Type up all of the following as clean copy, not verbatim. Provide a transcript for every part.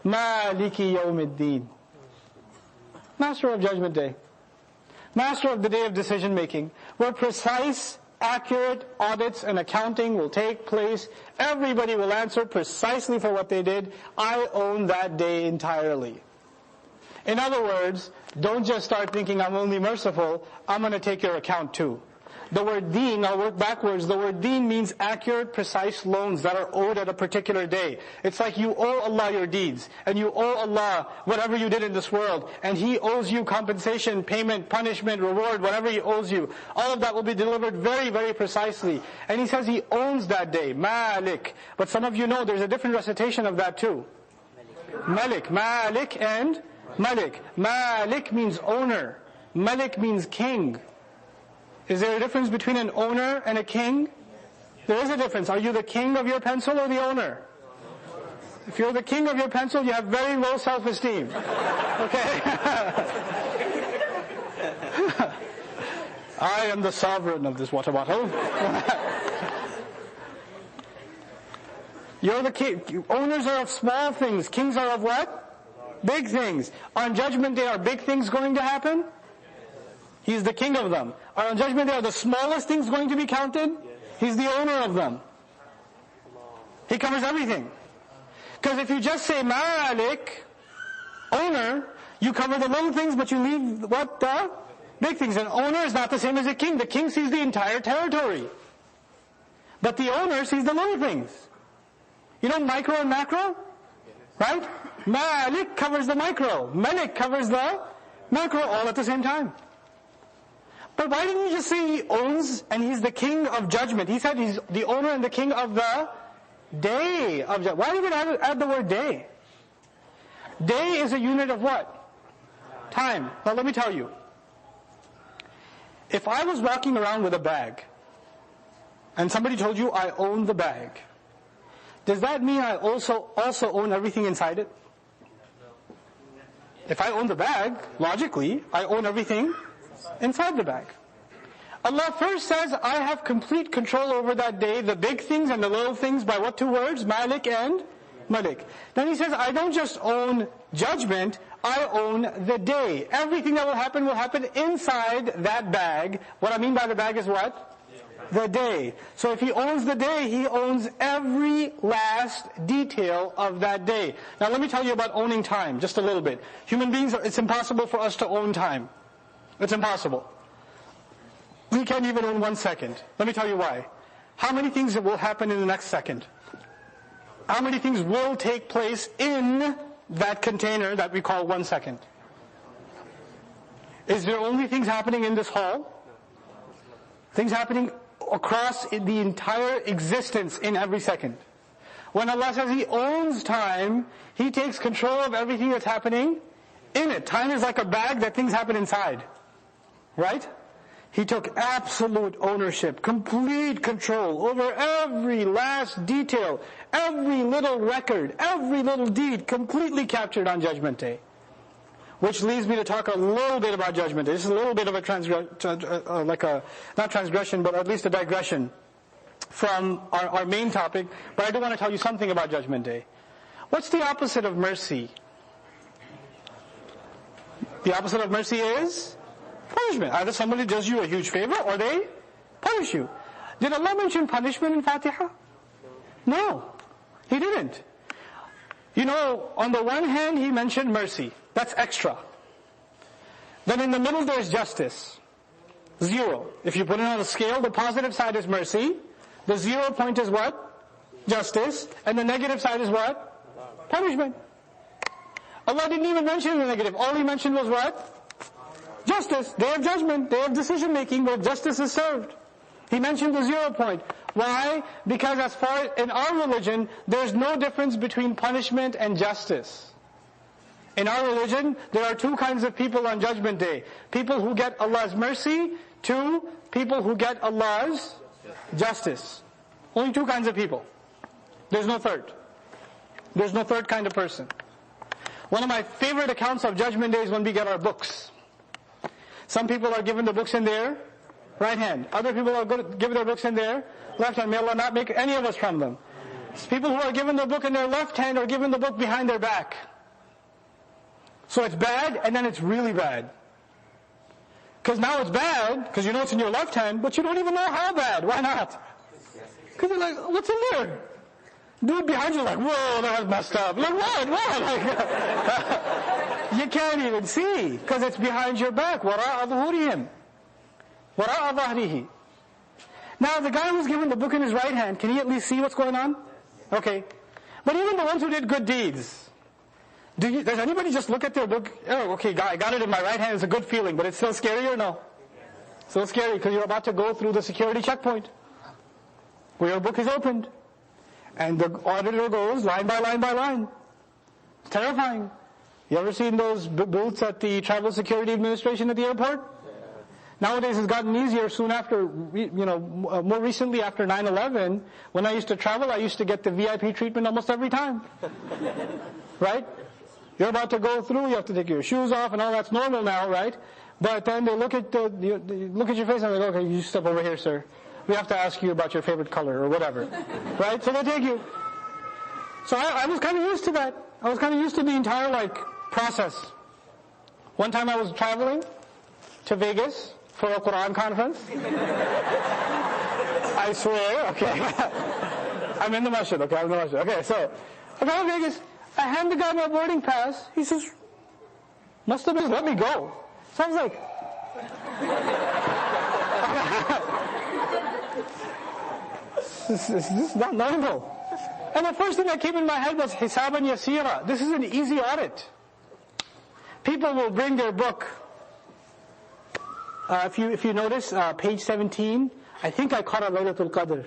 Maliki Yawmiddin. Master of Judgment Day. Master of the day of decision making, where precise, accurate audits and accounting will take place. Everybody will answer precisely for what they did. I own that day entirely. In other words, don't just start thinking I'm only merciful, I'm going to take your account too. The word deen, I'll work backwards, the word deen means accurate, precise loans that are owed at a particular day. It's like you owe Allah your deeds, and you owe Allah whatever you did in this world, and He owes you compensation, payment, punishment, reward, whatever He owes you. All of that will be delivered very, very precisely. And He says He owns that day, Malik. But some of you know there's a different recitation of that too. Malik, Malik and Malik. Malik means owner. Malik means king. Is there a difference between an owner and a king? There is a difference. Are you the king of your pencil or the owner? If you're the king of your pencil, you have very low self-esteem. Okay? I am the sovereign of this water bottle. You're the king. Owners are of small things. Kings are of what? Big things. On Judgment Day, are big things going to happen? He's the king of them. On Judgment Day, are the smallest things going to be counted? He's the owner of them. He covers everything. Because if you just say Malik, owner, you cover the little things, but you leave what? The big things. An owner is not the same as a king. The king sees the entire territory. But the owner sees the little things. You know micro and macro? Right? Malik covers the micro. Malik covers the macro all at the same time. But why didn't He just say He owns and He's the king of judgment? He said He's the owner and the king of the day of judgment. Why did He add the word day? Day is a unit of what? Time. Now let me tell you. If I was walking around with a bag and somebody told you I own the bag, does that mean I also own everything inside it? If I own the bag, logically, I own everything inside the bag. Allah first says, I have complete control over that day, the big things and the little things, by what two words? Malik and Malik. Then He says, I don't just own judgment, I own the day. Everything that will happen inside that bag. What I mean by the bag is what? The day. So if He owns the day, He owns every last detail of that day. Now let me tell you about owning time, just a little bit. Human beings, it's impossible for us to own time. It's impossible. We can't even own 1 second. Let me tell you why. How many things will happen in the next second? How many things will take place in that container that we call 1 second? Is there only things happening in this hall? Things happening across the entire existence in every second. When Allah says He owns time, He takes control of everything that's happening in it. Time is like a bag that things happen inside. Right? He took absolute ownership, complete control over every last detail, every little record, every little deed, completely captured on Judgment Day. Which leads me to talk a little bit about Judgment Day. This is a little bit of a not transgression, but at least a digression from our main topic. But I do want to tell you something about Judgment Day. What's the opposite of mercy? The opposite of mercy is punishment. Either somebody does you a huge favor or they punish you. Did Allah mention punishment in Fatiha? No, He didn't. You know, on the one hand He mentioned mercy. That's extra. Then in the middle there's justice. 0. If you put it on a scale, the positive side is mercy. The 0 point is what? Justice. And the negative side is what? Punishment. Allah didn't even mention the negative. All He mentioned was what? Justice. Day of judgment. Day of decision making where justice is served. He mentioned the 0 point. Why? Because as far as in our religion, there's no difference between punishment and justice. In our religion, there are 2 kinds of people on Judgment Day. People who get Allah's mercy, 2 people who get Allah's justice. Only 2 kinds of people. There's no third. There's no third kind of person. One of my favorite accounts of Judgment Day is when we get our books. Some people are given the books in their right hand. Other people are given their books in their left hand. May Allah not make any of us from them. People who are given the book in their left hand are given the book behind their back. So it's bad, and then it's really bad. Because now it's bad, because you know it's in your left hand, but you don't even know how bad. Why not? Because you're like, what's in there? Dude behind you like, whoa, that was messed up. Like, what? Like, you can't even see, because it's behind your back. وَرَاءَ ظُهُورِهِمْ وَرَاءَ ظَهْرِهِ. Now, the guy who's given the book in his right hand, can he at least see what's going on? Okay. But even the ones who did good deeds, does anybody just look at their book? Oh, okay, I got it in my right hand. It's a good feeling, but it's still scary or no? Still scary because you're about to go through the security checkpoint where your book is opened. And the auditor goes line by line by line. It's terrifying. You ever seen those booths at the Travel Security Administration at the airport? Nowadays it's gotten easier soon after, more recently after 9/11, when I used to travel, I used to get the VIP treatment almost every time. Right? You're about to go through, you have to take your shoes off and all that's normal now, right? But then they look at your face and they're like, okay, you step over here, sir. We have to ask you about your favorite color or whatever. Right? So they take you. So I was kind of used to that. I was kind of used to the entire process. One time I was traveling to Vegas for a Quran conference. I swear, okay. I'm in the masjid, okay, Okay, so I go to Vegas. I hand the guy my boarding pass. He says, must have been let me go. So I was like, this is not normal. And the first thing that came in my head was hisaban yasira. This is an easy audit. People will bring their book. If you notice, page 17, I think I caught a Laylatul Qadr.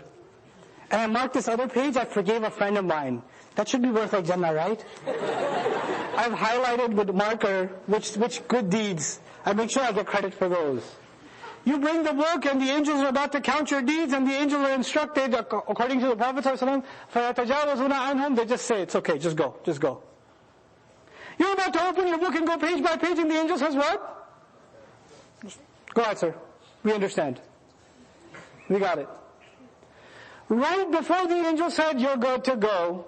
And I marked this other page, I forgave a friend of mine. That should be worth like Jannah, right? I've highlighted with marker which good deeds. I make sure I get credit for those. You bring the book and the angels are about to count your deeds and the angels are instructed, according to the Prophet ﷺ, فَيَتَجَاوَزُونَ عَنْهُمْ. They just say, it's okay, just go. You're about to open your book and go page by page and the angel says what? Go ahead, sir. We understand. We got it. Right before the angel said, you're good to go.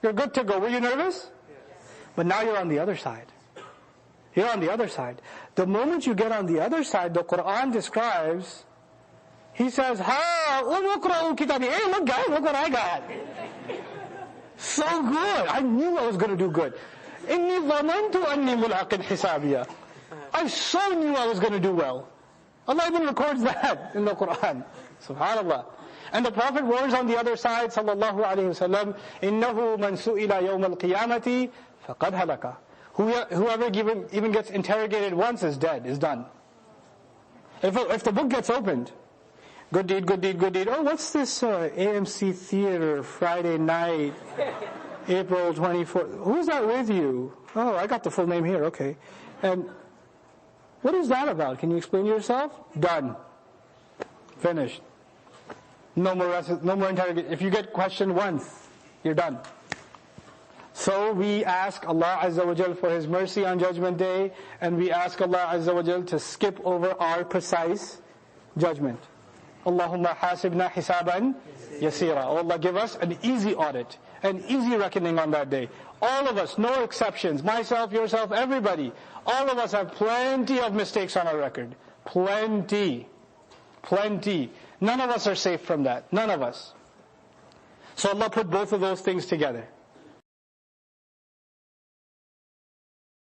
You're good to go. Were you nervous? But now you're on the other side. You're on the other side. The moment you get on the other side, the Quran describes, he says, hey, look guys, look what I got. So good. I knew I was going to do good. إِنِّي ظَنَنْتُ أَنِّي مُلْحَقٍ حِسَابِيَا. I so knew I was going to do well. Allah even records that in the Quran. SubhanAllah. And the Prophet warns on the other side, sallallahu alayhi wasallam, إِنَّهُ مَنْ سُئِلَ يَوْمَ الْقِيَامَةِ فَقَدْ هَلَكَ. Whoever even gets interrogated once is dead, is done. If the book gets opened, good deed. Oh, what's this AMC Theater Friday night, April 24th? Who's that with you? Oh, I got the full name here, okay. And what is that about? Can you explain yourself? Done. Finished. No more interrogation. If you get questioned once, you're done. So we ask Allah Azza wa Jal for His mercy on Judgment Day, and we ask Allah Azza wa Jal to skip over our precise judgment. Allahumma hasibna hisaban yasira. Oh Allah, give us an easy audit, an easy reckoning on that day. All of us, no exceptions, myself, yourself, everybody, all of us have plenty of mistakes on our record. Plenty. None of us are safe from that. None of us. So Allah put both of those things together.